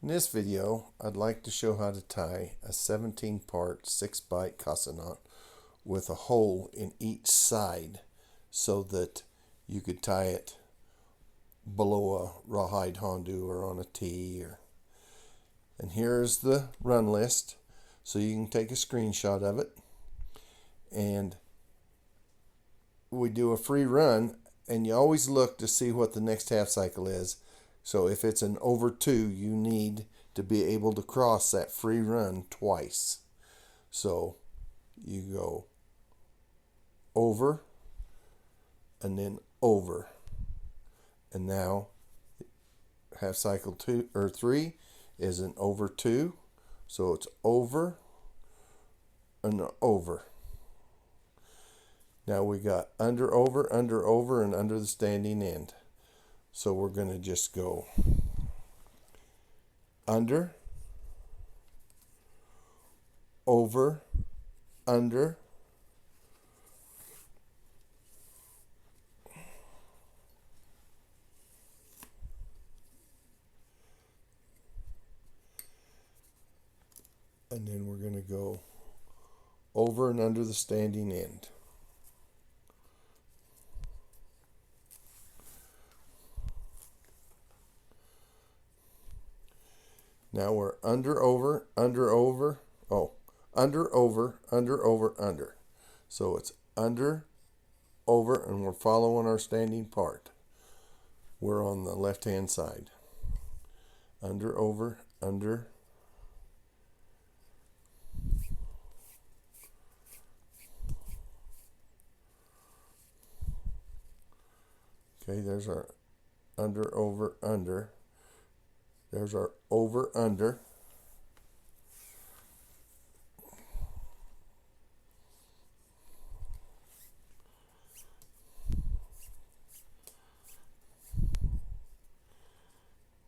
In this video, I'd like to show how to tie a 17-part 6-bight Casa Knot with a hole in each side so that you could tie it below a rawhide hondu or on a tee. And here's the run list, so you can take a screenshot of it. And we do a free run, and you always look to see what the next half cycle is. So if it's an over 2, you need to be able to cross that free run twice. So you go over and then over. And now half cycle 2 or 3 is an over 2. So it's over and over. Now we got under, over, and under the standing end. So we're going to just go under, over, under, and then we're going to go over and under the standing end. Now we're under, over, under, over. Oh, under, over, under, over, under. So it's under, over, and we're following our standing part. We're on the left-hand side. Under, over, under. Okay, there's our under, over, under. There's our over, under.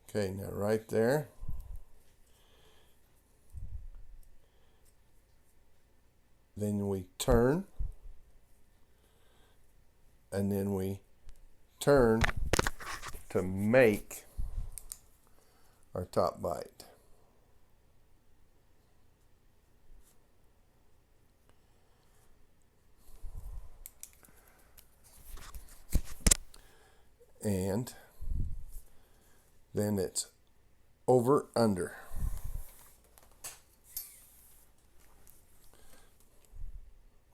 Okay, now right there. Then we turn. And then we turn to make our top bight. And then it's over, under.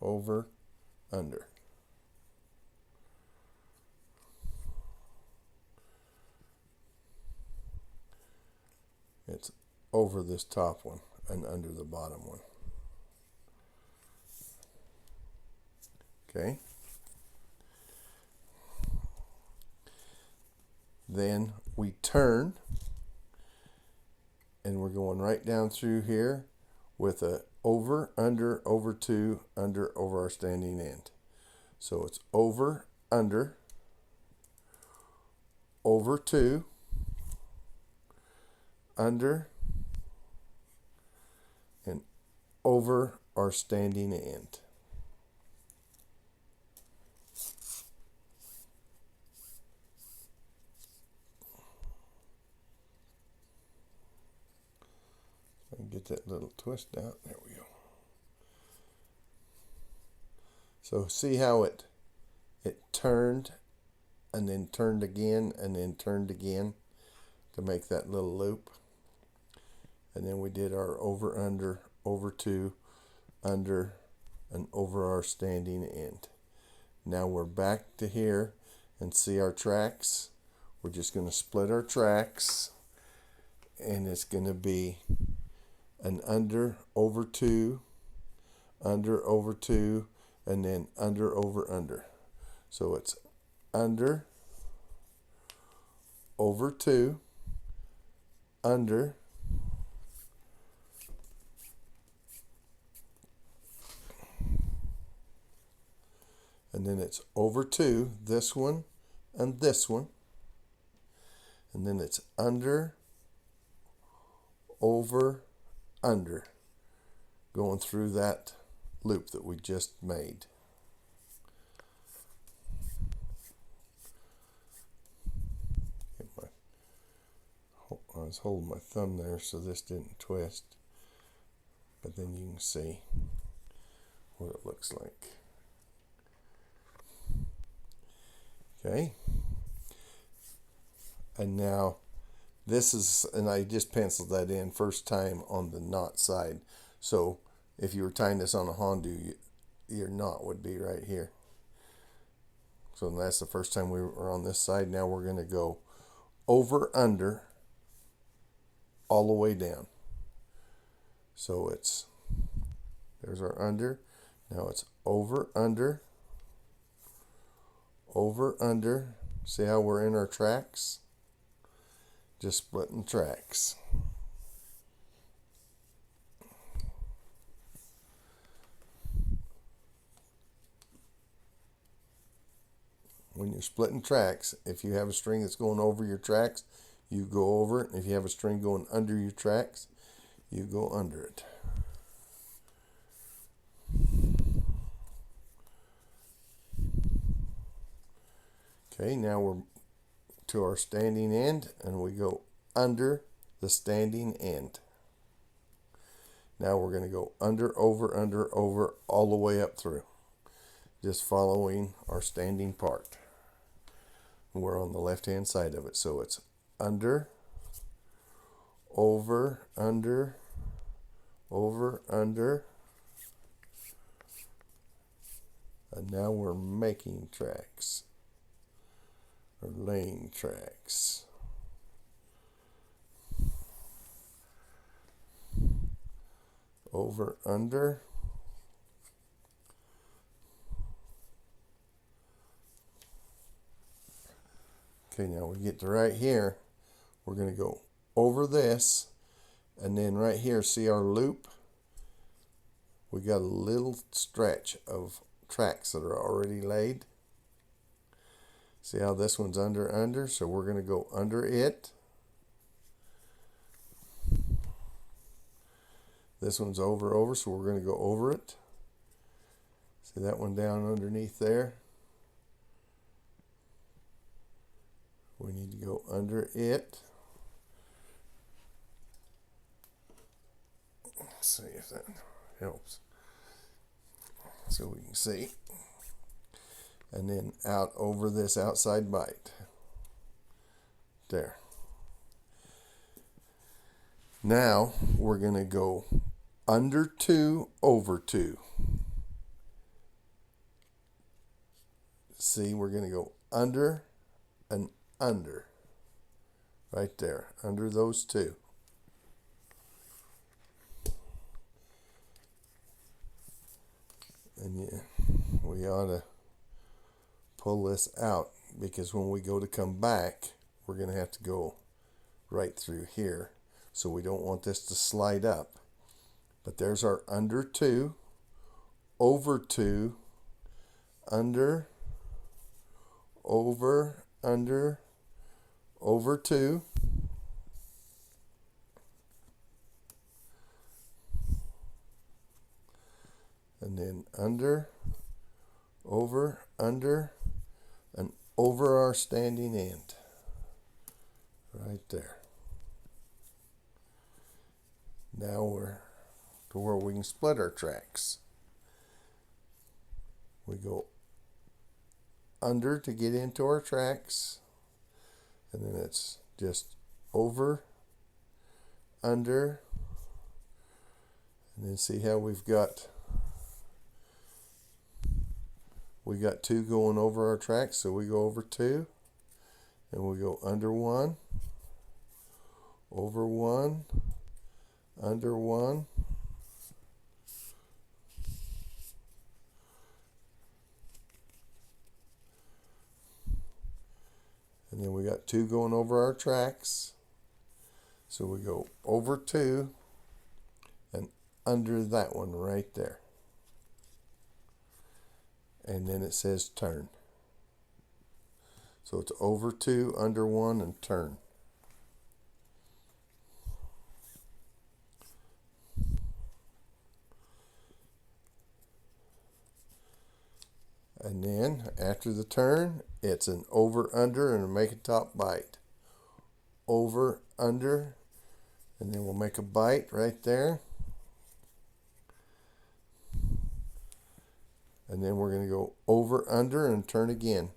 Over, under. It's over this top one and under the bottom one. Okay. Then we turn, and we're going right down through here with a over, under, over 2, under, over our standing end. So it's over, under, over 2, under, and over our standing end. Get that little twist out. There we go. So see how it turned and then turned again and then turned again to make that little loop. And then we did our over, under, over 2, under, and over our standing end. Now we're back to here and see our tracks. We're just going to split our tracks, and it's going to be an under, over 2, under, over 2, and then under, over, under. So it's under, over 2, under, and then it's over 2, this one and this one, and then it's under, over, under, going through that loop that we just made. Get my was holding my thumb there so this didn't twist, but then you can see what it looks like. Okay, and now this is, and I just penciled that in first time on the knot side. So if you were tying this on a Hondu, your knot would be right here. So that's the first time we were on this side. Now we're going to go over, under, all the way down. So it's, there's our under. Now it's over, under, over, under. See how we're in our tracks? Just splitting tracks. When you're splitting tracks, if you have a string that's going over your tracks, you go over it. If you have a string going under your tracks, you go under it. Okay, now we're to our standing end, and we go under the standing end. Now we're going to go under, over, all the way up through, just following our standing part. We're on the left hand side of it, so it's under, over, under, and now we're making tracks, or laying tracks. Over, under, okay, now we get to right here, we're going to go over this, and then right here, see our loop? We got a little stretch of tracks that are already laid. See how this one's under, so we're going to go under it. This one's over, so we're going to go over it. See that one down underneath there? We need to go under it. Let's see if that helps. So we can see. And then out over this outside bight. There. Now we're going to go under 2, over 2. See, we're going to go under and under. Right there, under those two. And yeah, we ought to pull this out, because when we go to come back, we're going to have to go right through here. So we don't want this to slide up. But there's our under 2, over 2, under, over, under, over 2. And then under, over, under, and over our standing end. Right there. Now we're to where we can split our tracks. We go under to get into our tracks, and then it's just over, under, and then see how we got 2 going over our tracks, so we go over 2, and we go under 1, over 1, under 1, and then we got 2 going over our tracks, so we go over 2 and under that one right there, and then it says turn. So it's over 2, under 1, and turn. And then after the turn, it's an over, under, and a make a top bight. Over, under, And then we'll make a bight right there. And then we're going to go over, under, and turn again.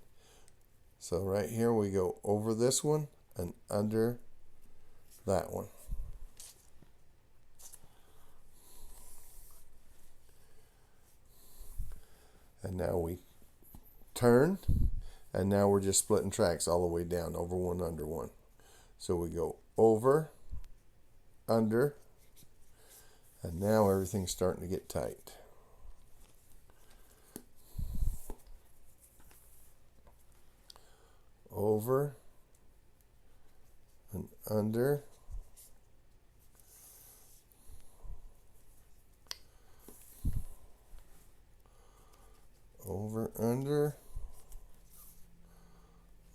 So right here we go over this one and under that one. And now we turn, and now we're just splitting tracks all the way down, over one, under one. So we go over, under, and now everything's starting to get tight. Over and under, over, under,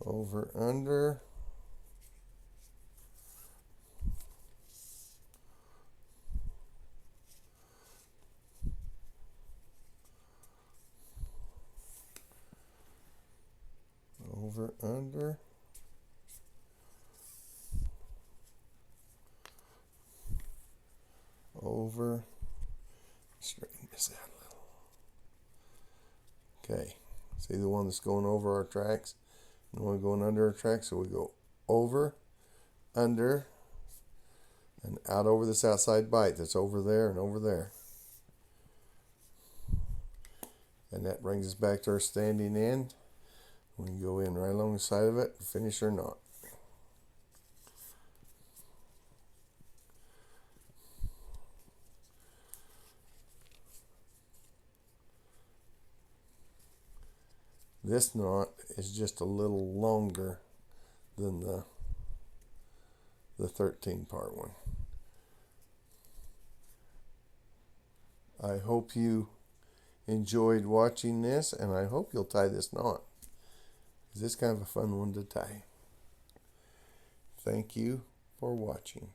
over, under, over, under, over, straighten this out a little. Okay, see the one that's going over our tracks and the one going under our tracks, so we go over, under, and out over this outside bight that's over there and over there. And that brings us back to our standing end. We can go in right along the side of it and finish our knot. This knot is just a little longer than the 13-part one. I hope you enjoyed watching this, and I hope you'll tie this knot. This is kind of a fun one to tie. Thank you for watching.